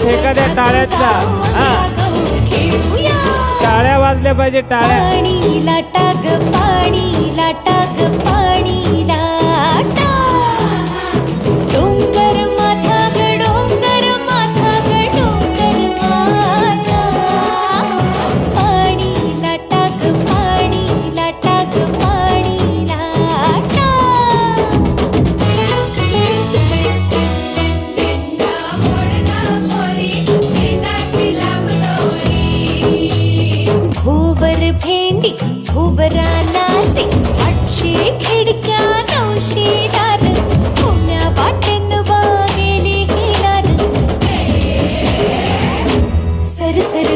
ठेका द्या टाळ्यांचा. टाळ्या वाजल्या पाहिजे, टाळ्या. पाणी लाटा ग पाणी लाटा ग पाणी लाटा. डोंगर माथा ग डोंगर माथा ग डोंगर माथा. पाणी लाटा ग पाणी लाटा ग पाणी लाटा. भोवर भेंडी भोवरा नाचे 800 खिडक्या 900 दार. पुण्या वाटेन वागेली घेणार. सरसर